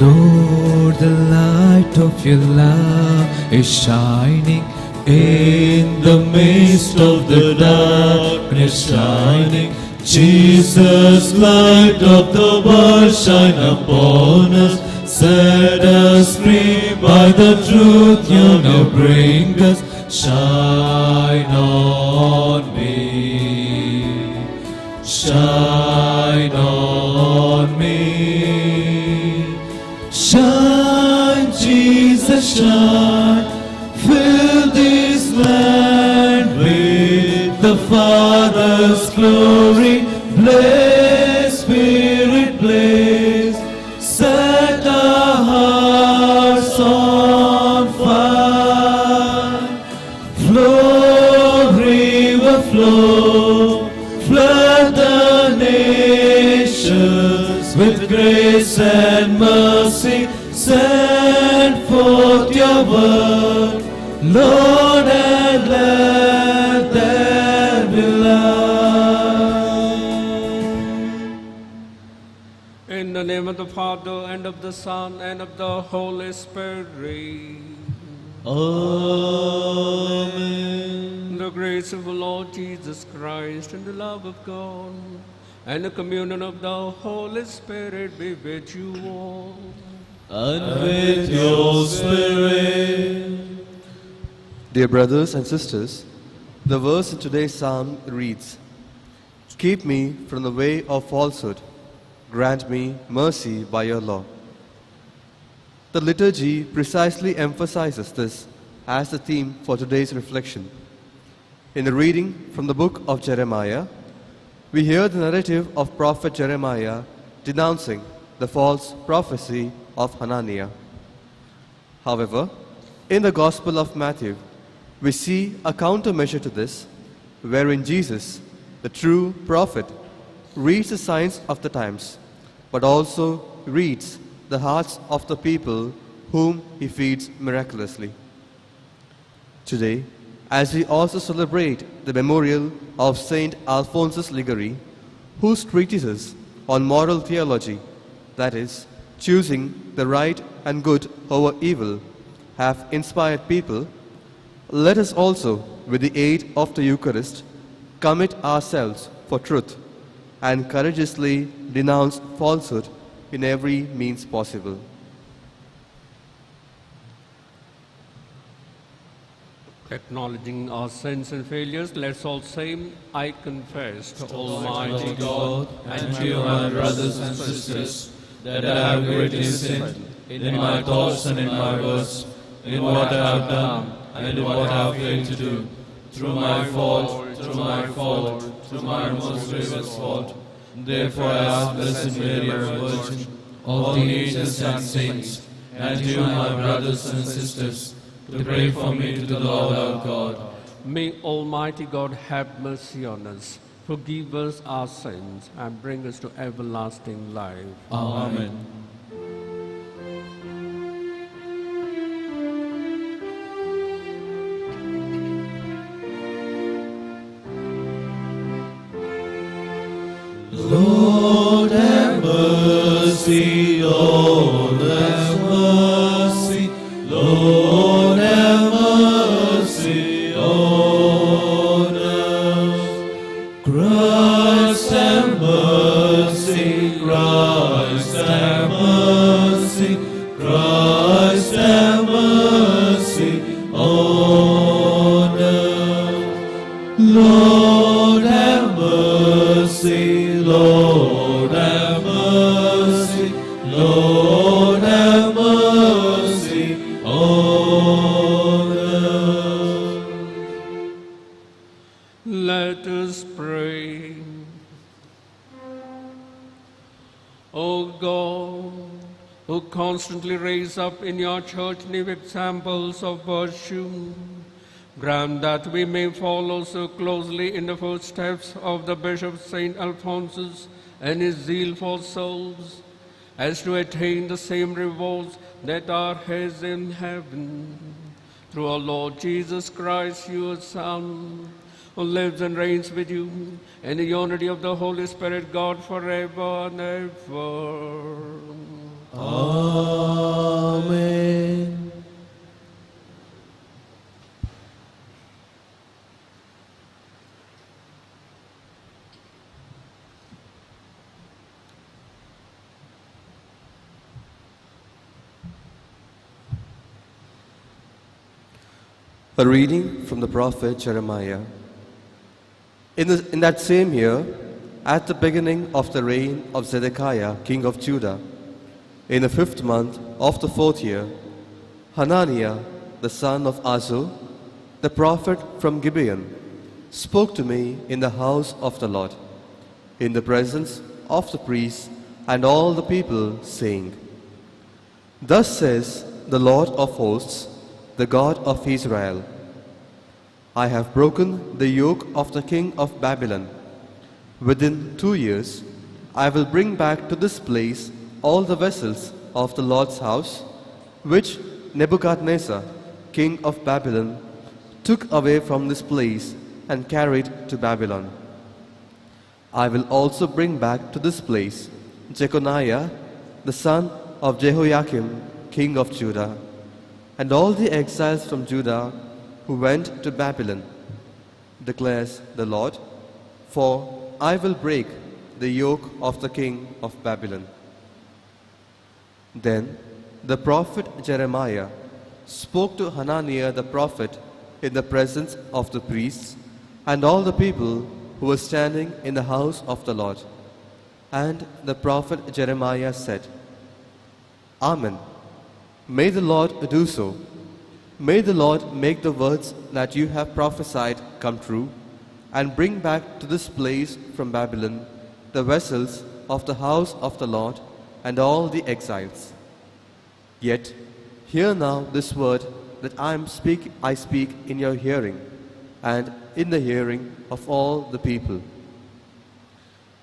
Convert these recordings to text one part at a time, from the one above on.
Lord, the light of your love is shining in the midst of the darkness shining. Jesus, light of the world, shine upon us. Set us free by the truth you now bring us. Shine on me. Shine on me. Shine, Jesus, shine. Fill this land with the Father's glory. Blaze, Spirit, blaze. Set our hearts on fire. Flow, river, flow. Flood the nations with grace and mercy. Send forth your word, Lord, and let there be light. In the name of the Father, and of the Son, and of the Holy Spirit. Amen. The grace of the Lord Jesus Christ, and the love of God, and the communion of the Holy Spirit be with you all. And with your spirit. Dear brothers and sisters, the verse in today's psalm reads, "Keep me from the way of falsehood. Grant me mercy by your law." The liturgy precisely emphasizes this as the theme for today's reflection. In the reading from the book of Jeremiah, we hear the narrative of prophet Jeremiah denouncing the false prophecy of Hananiah. However, in the Gospel of Matthew, we see a countermeasure to this, wherein Jesus, the true prophet, reads the signs of the times, but also reads the hearts of the people whom he feeds miraculously. Today, as we also celebrate the memorial of Saint Alphonsus Liguri, whose treatises on moral theology, that is, choosing the right and good over evil, have inspired people, let us also, with the aid of the Eucharist, commit ourselves for truth and courageously denounce falsehood in every means possible. Acknowledging our sins and failures, let's all say, I confess to Almighty God and to my brothers and sisters that I have greatly sinned in my thoughts and in my words, in what I have done and in what I have failed to do, through my fault, through my most grievous fault. Therefore I ask Blessed Mary, our Virgin, all the angels and saints, and you, my brothers and sisters, to pray for me to the Lord our God. May Almighty God have mercy on us, forgive us our sins, and bring us to everlasting life. Amen. Lord have mercy, Lord have mercy, Lord have mercy on us. Christ have mercy, Christ have mercy, Christ have mercy on us. Lord have mercy, Lord have mercy, Lord have mercy on us. Let us pray. O God, who constantly raise up in your church new examples of virtue, grant that we may follow so closely in the footsteps of the Bishop St. Alphonsus and his zeal for souls, as to attain the same rewards that are his in heaven. Through our Lord Jesus Christ, your Son, who lives and reigns with you in the unity of the Holy Spirit, God, forever and ever. Amen. A reading from the prophet Jeremiah. In that same year, at the beginning of the reign of Zedekiah, king of Judah, in the 5th month of the 4th year, Hananiah, the son of Azur, the prophet from Gibeon, spoke to me in the house of the Lord, in the presence of the priests and all the people, saying, Thus says the Lord of hosts, the God of Israel, I have broken the yoke of the king of Babylon. Within 2 years, I will bring back to this place all the vessels of the Lord's house, which Nebuchadnezzar, king of Babylon, took away from this place and carried to Babylon. I will also bring back to this place Jeconiah, the son of Jehoiakim, king of Judah, and all the exiles from Judah who went to Babylon, declares the Lord, for I will break the yoke of the king of Babylon. Then the prophet Jeremiah spoke to Hananiah the prophet in the presence of the priests and all the people who were standing in the house of the Lord. And the prophet Jeremiah said, Amen. May the Lord do so. May the Lord make the words that you have prophesied come true, and bring back to this place from Babylon the vessels of the house of the Lord and all the exiles. Yet hear now this word that I speak in your hearing, and in the hearing of all the people.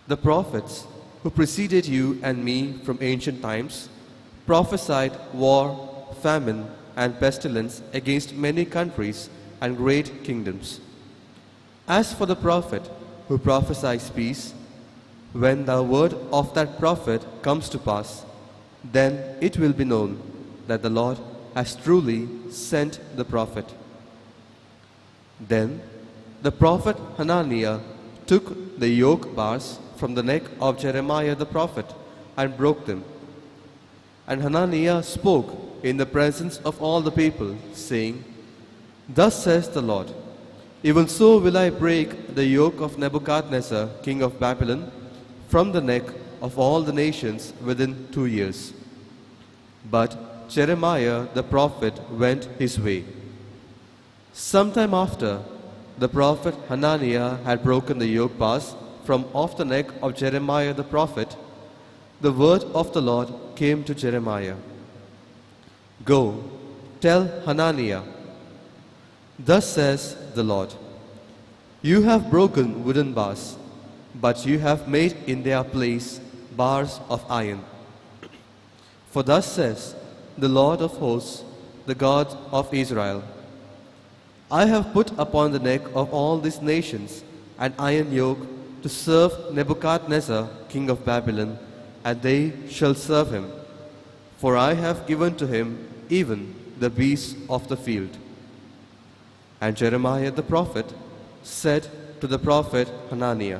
The prophets who preceded you and me from ancient times prophesied war, famine, and pestilence against many countries and great kingdoms. As for the prophet who prophesies peace, when the word of that prophet comes to pass, then it will be known that the Lord has truly sent the prophet. Then the prophet Hananiah took the yoke bars from the neck of Jeremiah the prophet and broke them. And Hananiah spoke in the presence of all the people, saying, Thus says the Lord, Even so will I break the yoke of Nebuchadnezzar, king of Babylon, from the neck of all the nations within 2 years. But Jeremiah the prophet went his way. Sometime after, the prophet Hananiah had broken the yoke bars from off the neck of Jeremiah the prophet, the word of the Lord came to Jeremiah. Go, tell Hananiah, Thus says the Lord, You have broken wooden bars, but you have made in their place bars of iron. For thus says the Lord of hosts, the God of Israel, I have put upon the neck of all these nations an iron yoke to serve Nebuchadnezzar, king of Babylon, and they shall serve him. For I have given to him even the beasts of the field. And Jeremiah the prophet said to the prophet Hananiah,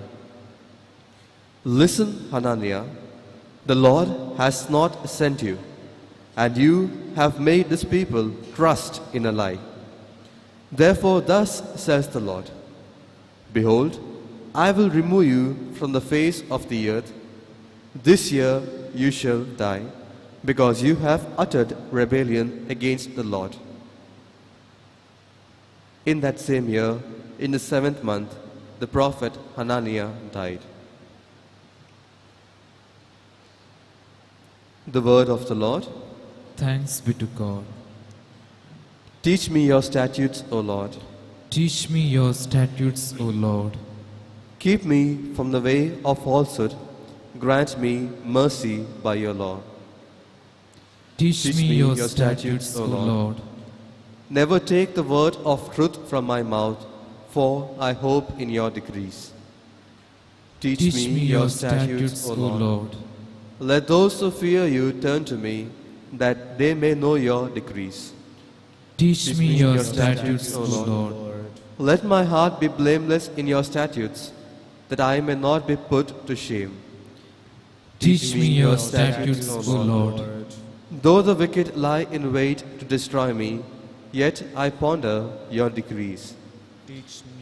Listen, Hananiah, the Lord has not sent you, and you have made this people trust in a lie. Therefore thus says the Lord, Behold, I will remove you from the face of the earth. This year you shall die, because you have uttered rebellion against the Lord. In that same year, in the 7th month, the prophet Hananiah died. The word of the Lord. Thanks be to God. Teach me your statutes, O Lord. Teach me your statutes, O Lord. Keep me from the way of falsehood. Grant me mercy by your law. Teach me your statutes, O Lord. Never take the word of truth from my mouth, for I hope in your decrees. Teach me your statutes, O Lord. Let those who fear you turn to me, that they may know your decrees. Teach me your statutes, O Lord. Let my heart be blameless in your statutes, that I may not be put to shame. Teach me your statutes, O Lord. Though the wicked lie in wait to destroy me, yet I ponder your decrees.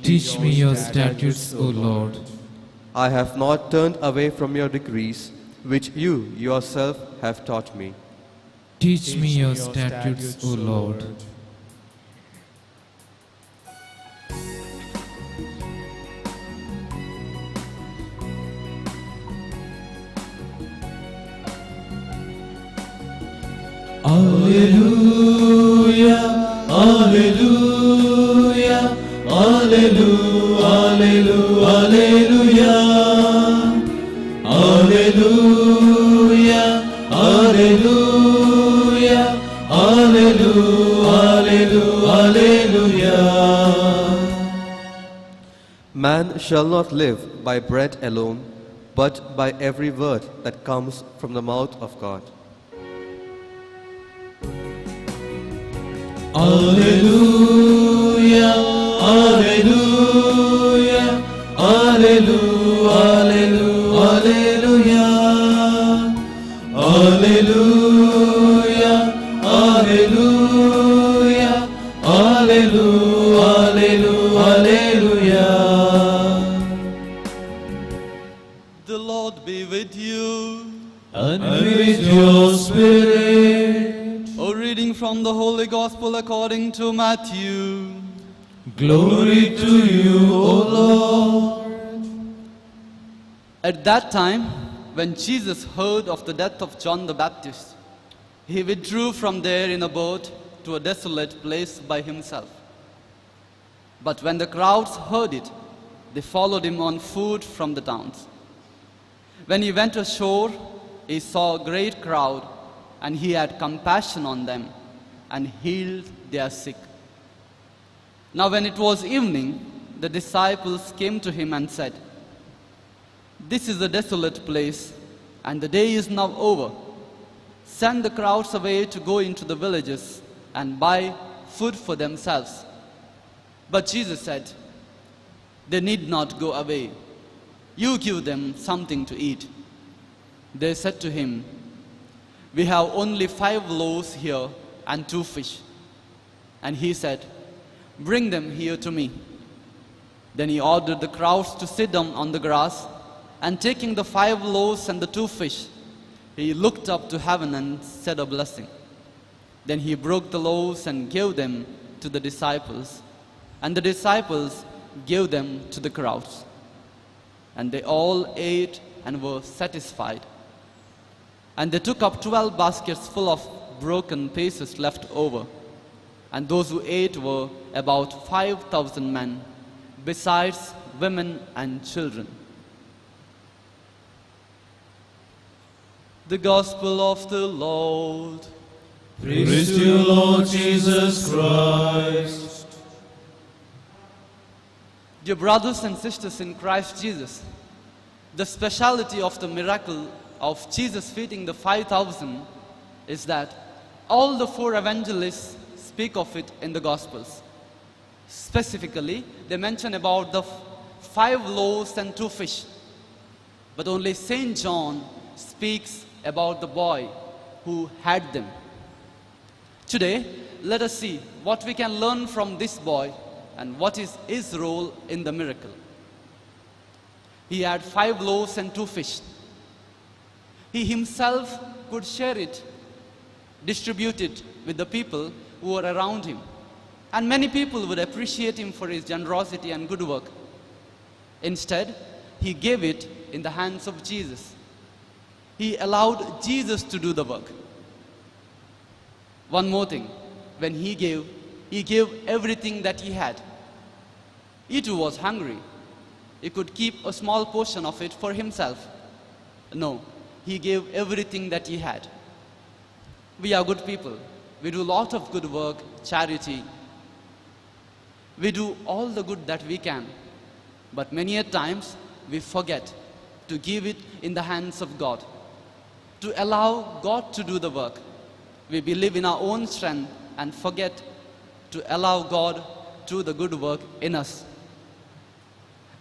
Teach me your statutes, O Lord. I have not turned away from your decrees, which you yourself have taught me. Teach me your statutes, O Lord. Alleluia, Alleluia, Alleluia, Alleluia, Alleluia, Alleluia, Alleluia, Alleluia. Man shall not live by bread alone, but by every word that comes from the mouth of God. Alleluia, Alleluia, Alleluia, Alleluia, Alleluia, Alleluia, Alleluia, Alleluia. The Lord be with you. And with your spirit. A reading from the Holy Gospel according to Matthew. Glory to you, O Lord. At that time, when Jesus heard of the death of John the Baptist, he withdrew from there in a boat to a desolate place by himself. But when the crowds heard it, they followed him on foot from the towns. When he went ashore, he saw a great crowd, and he had compassion on them and healed their sick. Now when it was evening, the disciples came to him and said, "This is a desolate place, and the day is now over. Send the crowds away to go into the villages and buy food for themselves." But Jesus said, "They need not go away. You give them something to eat." They said to him, "We have only 5 loaves here and 2 fish." And he said, "Bring them here to me." Then he ordered the crowds to sit down on the grass, and taking the 5 loaves and the 2 fish, he looked up to heaven and said a blessing. Then he broke the loaves and gave them to the disciples, and the disciples gave them to the crowds. And they all ate and were satisfied. And they took up 12 baskets full of broken pieces left over. And those who ate were about 5,000 men, besides women and children. The Gospel of the Lord. Praise to you, Lord Jesus Christ. Dear brothers and sisters in Christ Jesus, the speciality of the miracle of Jesus feeding the 5,000 is that all the 4 evangelists speak of it in the Gospels. Specifically, they mention about the 5 loaves and 2 fish. But only St. John speaks about the boy who had them. Today, let us see what we can learn from this boy and what is his role in the miracle. He had 5 loaves and 2 fish. He himself could share it, distribute it with the people who were around him. And many people would appreciate him for his generosity and good work. Instead, he gave it in the hands of Jesus. He allowed Jesus to do the work. One more thing, when he gave everything that he had. He too was hungry. He could keep a small portion of it for himself. No, he gave everything that he had. We are good people. We do a lot of good work, charity. We do all the good that we can. But many a times we forget to give it in the hands of God. to allow God to do the work. We believe in our own strength and forget to allow God to do the good work in us.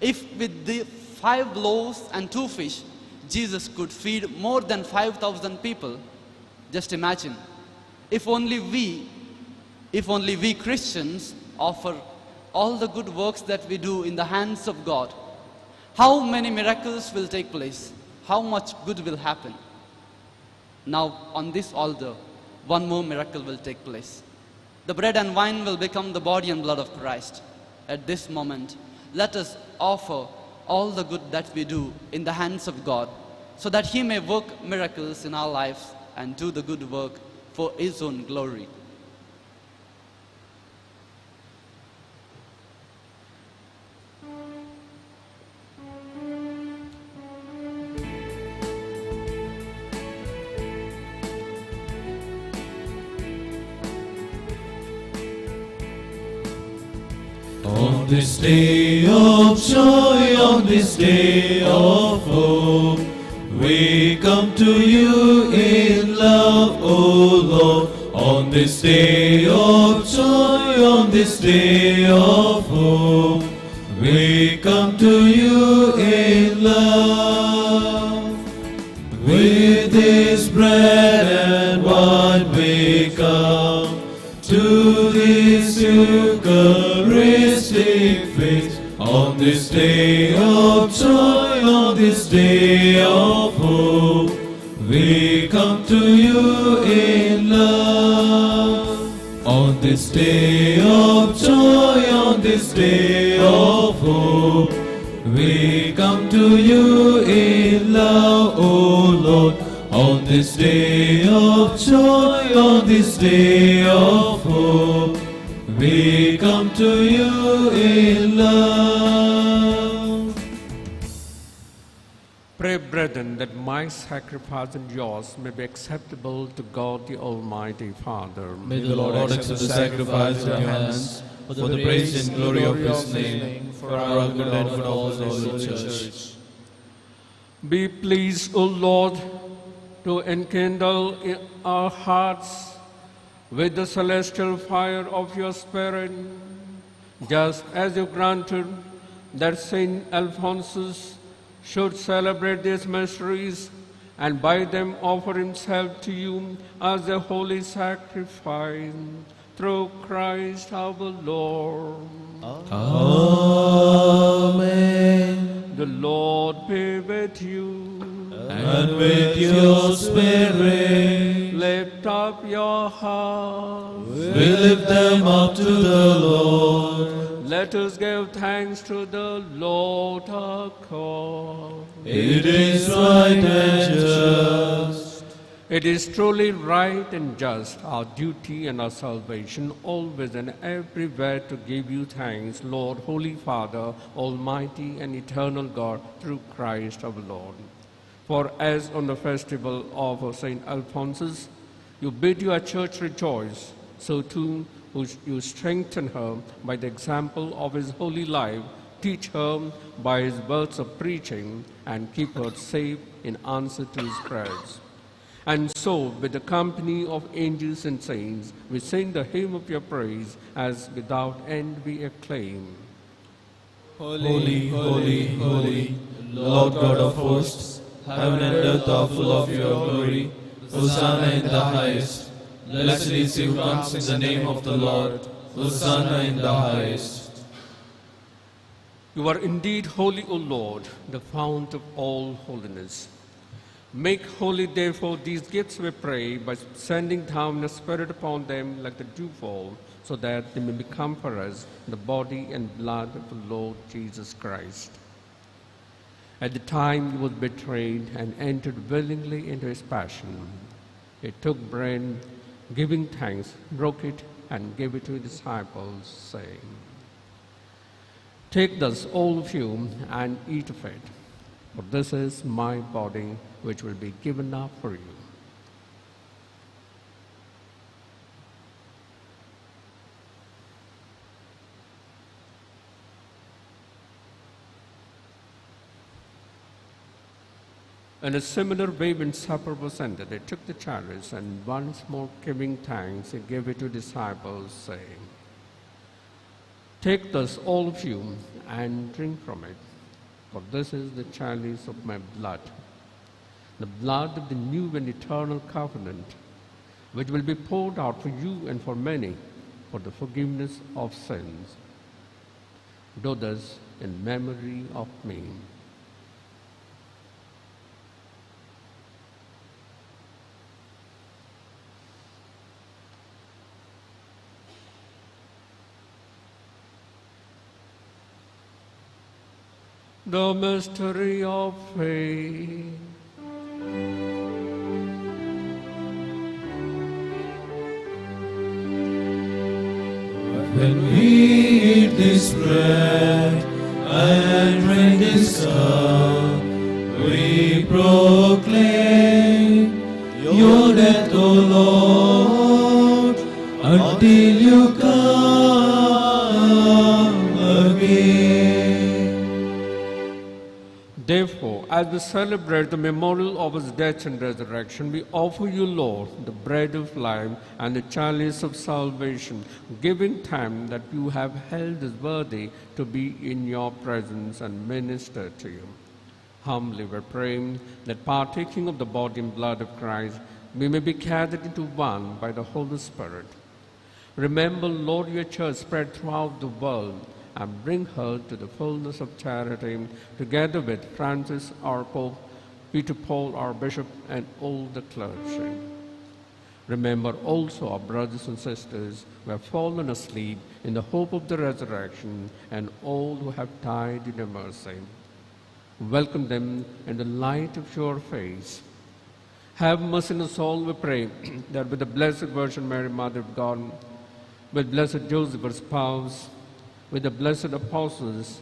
If with the 5 loaves and 2 fish, Jesus could feed more than 5,000 people, just imagine, if only we Christians offer all the good works that we do in the hands of God, how many miracles will take place? How much good will happen? Now, on this altar, one more miracle will take place. The bread and wine will become the body and blood of Christ. At this moment, let us offer all the good that we do in the hands of God, so that He may work miracles in our lives and do the good work for His own glory. On this day of joy, on this day of hope, we come to you in love, O Lord. On this day of joy, on this day of hope, we come to you in love. With this bread and wine we come to this Eucharistic feast. On this day of joy, on this day of hope, we come to you in love. On this day of joy, on this day of hope, we come to you in love, O Lord. On this day of joy, on this day of hope, we come to you in love. Pray, brethren, that my sacrifice and yours may be acceptable to God the Almighty Father. May the Lord accept the sacrifice in your hands for the praise and glory of His name, for our good and for all the Holy Church. Be pleased, O Lord, to enkindle in our hearts with the celestial fire of your Spirit, just as you granted that Saint Alphonsus should celebrate these mysteries and by them offer himself to you as a holy sacrifice, through Christ our Lord. Amen. The Lord be with you. And with your spirit, Lift up your hearts. we lift them up to the Lord. Let us give thanks to the Lord our God. It is right and just. It is truly right and just, our duty and our salvation, always and everywhere to give you thanks, Lord, Holy Father, Almighty and eternal God, through Christ our Lord. For as on the festival of St. Alphonsus, you bid your church rejoice, so too you strengthen her by the example of his holy life, teach her by his words of preaching, and keep her safe in answer to his prayers. And so, with the company of angels and saints, we sing the hymn of your praise, as without end we acclaim. Holy, holy, holy, Lord God of hosts, heaven and earth are full of your glory. Hosanna in the highest. Blessed is he who comes in the name of the Lord. Hosanna in the highest. You are indeed holy, O Lord, the fount of all holiness. Make holy, therefore, these gifts, we pray, by sending down the Spirit upon them like the dewfall, so that they may become for us the body and blood of the Lord Jesus Christ. At the time he was betrayed and entered willingly into his passion, he took bread, giving thanks, broke it, and gave it to his disciples, saying, "Take thus, all of you, and eat of it, for this is my body, which will be given up for you." In a similar way, when supper was ended, they took the chalice, and once more giving thanks, he gave it to disciples, saying, "Take this, all of you, and drink from it, for this is the chalice of my blood, the blood of the new and eternal covenant, which will be poured out for you and for many for the forgiveness of sins. Do this in memory of me." The mystery of faith. When we eat this bread and drink this cup, we proclaim your death, O Lord, until you come again. Therefore, as we celebrate the memorial of his death and resurrection, we offer you, Lord, the bread of life and the chalice of salvation, giving thanks that you have held us worthy to be in your presence and minister to you. Humbly we pray that partaking of the body and blood of Christ, we may be gathered into one by the Holy Spirit. Remember, Lord, your church spread throughout the world, and bring her to the fullness of charity, together with Francis, our Pope, Peter Paul, our Bishop, and all the clergy. Remember also our brothers and sisters who have fallen asleep in the hope of the resurrection, and all who have died in your mercy. Welcome them in the light of your face. Have mercy on us all, we pray, that with the Blessed Virgin Mary, Mother of God, with Blessed Joseph, her spouse, with the blessed apostles,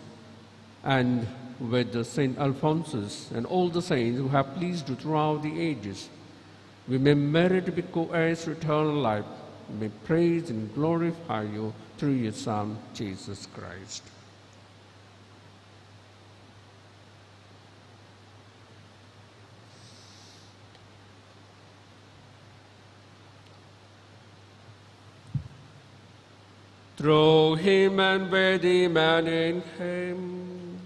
and with the Saint Alphonsus and all the saints who have pleased you throughout the ages, we may merit to be co-heirs to eternal life. We may praise and glorify you through your Son, Jesus Christ. Through him and with him and in him,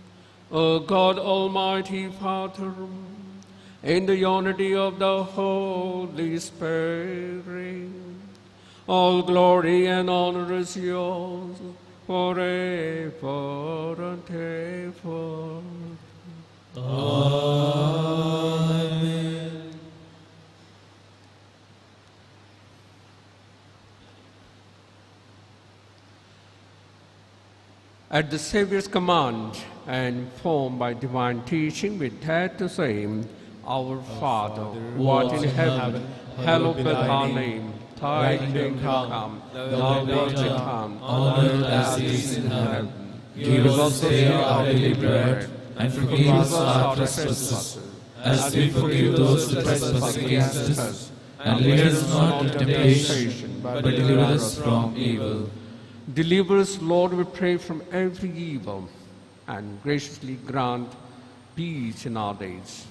O God, Almighty Father, in the unity of the Holy Spirit, all glory and honor is yours forever and ever. Amen. At the Saviour's command and formed by divine teaching, we dare to say, Our Father, who art in heaven, hallowed be thy name. Thy kingdom come, thy will be done, on earth as it is in heaven. Give us today our daily bread, and forgive us our trespasses, as we forgive those who trespass against us. And lead us not into temptation, but deliver us from evil. Deliver us, Lord, we pray, from every evil, and graciously grant peace in our days,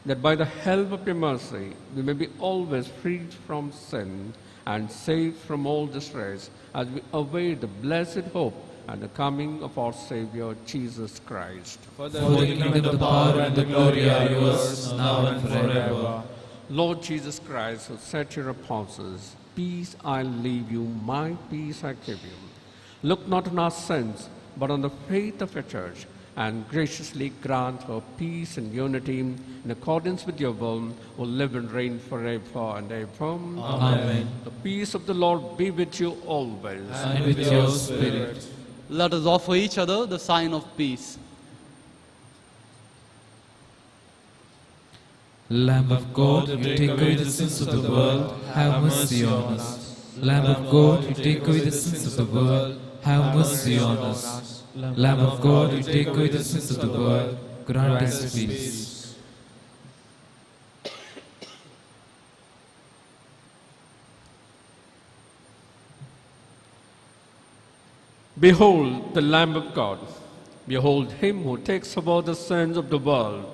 that by the help of your mercy we may be always freed from sin and saved from all distress, as we await the blessed hope and the coming of our Savior, Jesus Christ. For the kingdom, the power, and the glory are yours, now and forever. Lord Jesus Christ, who said to your apostles, Peace I leave you, my peace I give you. Look not on our sins, but on the faith of your church, and graciously grant her peace and unity in accordance with your will, who live and reign forever and ever. Amen. The peace of the Lord be with you always. And with your spirit. Let us offer each other the sign of peace. Lamb of God, you take away the sins of the world, have mercy on us. Lamb of God, you take away the sins of the world, have mercy on us. Lamb of God, you take away the sins of the world, grant us peace. Behold the Lamb of God. Behold him who takes away the sins of the world.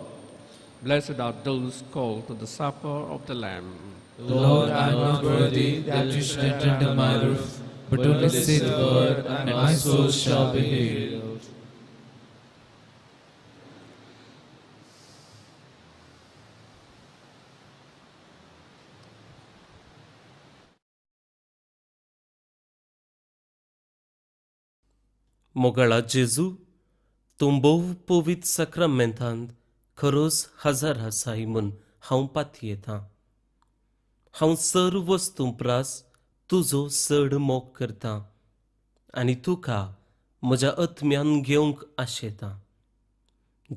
Blessed are those called to the supper of the Lamb. Lord, I am not worthy that you should enter under my roof, but only say the word, and my soul shall be healed. मोगळा जेजू तूं भोव पवित्र सक्रामेंतांत खरोच हजर आसाय म्हूण हांव पातयेतां. हांव सर्व वस्तू प्रास तुजो चड मोग करतां आनी तुका म्हज्या आत्म्यान घेवंक आशेतां.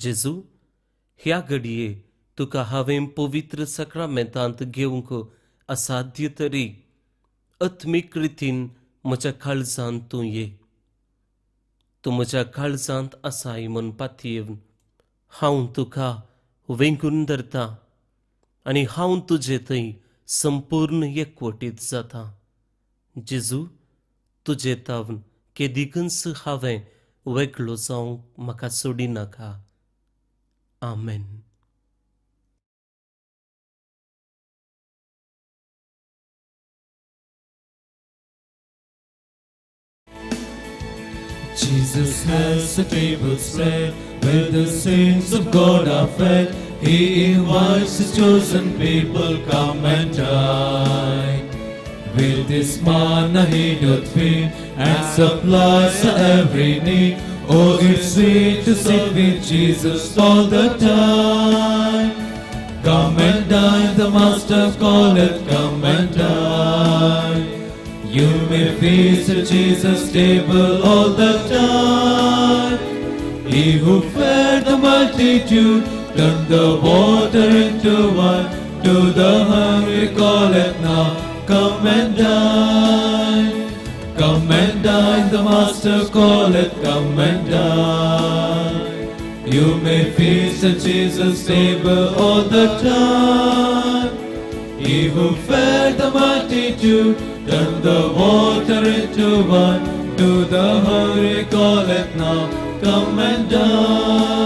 जेजू, ह्या घडये तुका हांवें पवित्र सक्रामेंतांत घेवंक असाध्य तरी आत्मीक रितीन म्हज्या काळजांत तूं ये. तूं म्हज्या काळजांत आसाय म्हूण पातयेवन हांव तुका वेंकून धरतां आनी हांव तुजे थंय संपूर्ण एकवटीत जातां. जेजू, तुजे तावन केदिकच हांवें वेगळो जावंक म्हाका सोडिनाका. आमेन. Jesus has the table spread, where the saints of God are fed. He invites His chosen people, come and dine. With His manna He doth feed, and supplies our every need. Oh, it's sweet to sit with Jesus all the time. Come and dine, the Master calleth, come and dine. You may feast at Jesus' table all the time. He who fed the multitude turned the water into wine. To the hungry calleth now, come and dine. Come and dine, the Master calleth, come and dine. You may feast at Jesus' table all the time. He who fed the multitude turned the water into wine. To the hungry calleth now, come and dine.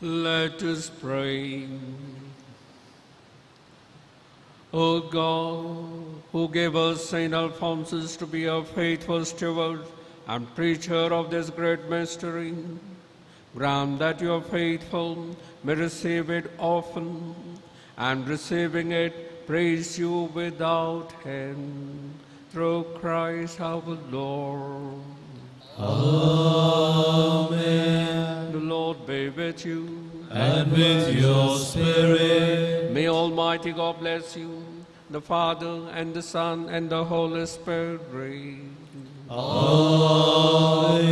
Let us pray. O God, who gave us Saint Alphonsus to be a faithful steward and preacher of this great mystery, grant that your faithful may receive it often, and receiving it, praise you without end. Through Christ our Lord. Amen. The Lord be with you. And with your spirit. May Almighty God bless you, the Father, and the Son, and the Holy Spirit. Amen.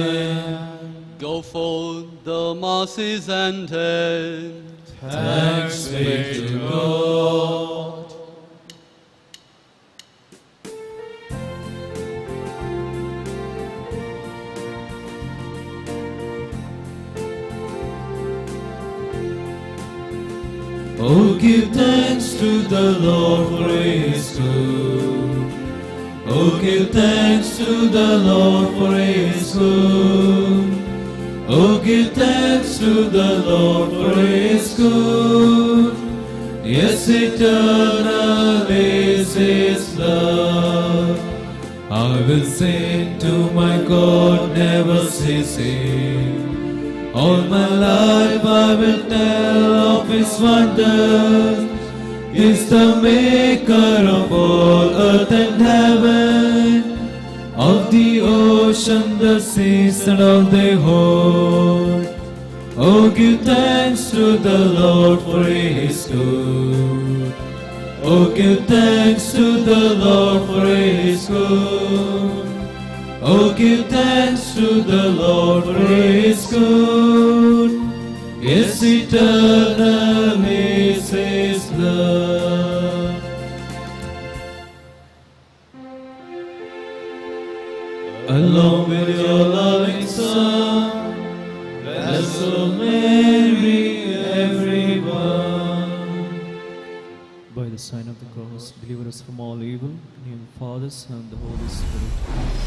Go forth, the Mass is ended. Thanks be to God. Oh, give thanks to the Lord, for He is good. Oh, give thanks to the Lord, for He is good. Oh, give thanks to the Lord, for He is good. Yes, eternal is is His love. I will sing to my God, never ceasing. All my life I will tell of His wonders. He's the maker of all earth and heaven, of the ocean, the seas, and all they hold. Oh, give thanks to the Lord, for He is good. Oh, give thanks to the Lord, for He is good. Oh, give thanks to the Lord, for He is good. Yes, eternal is His love. Along with your loving Son, bless, O Mary, everyone. By the sign of the cross, deliver us from all evil. In the name of the Father, Son, and the Holy Spirit.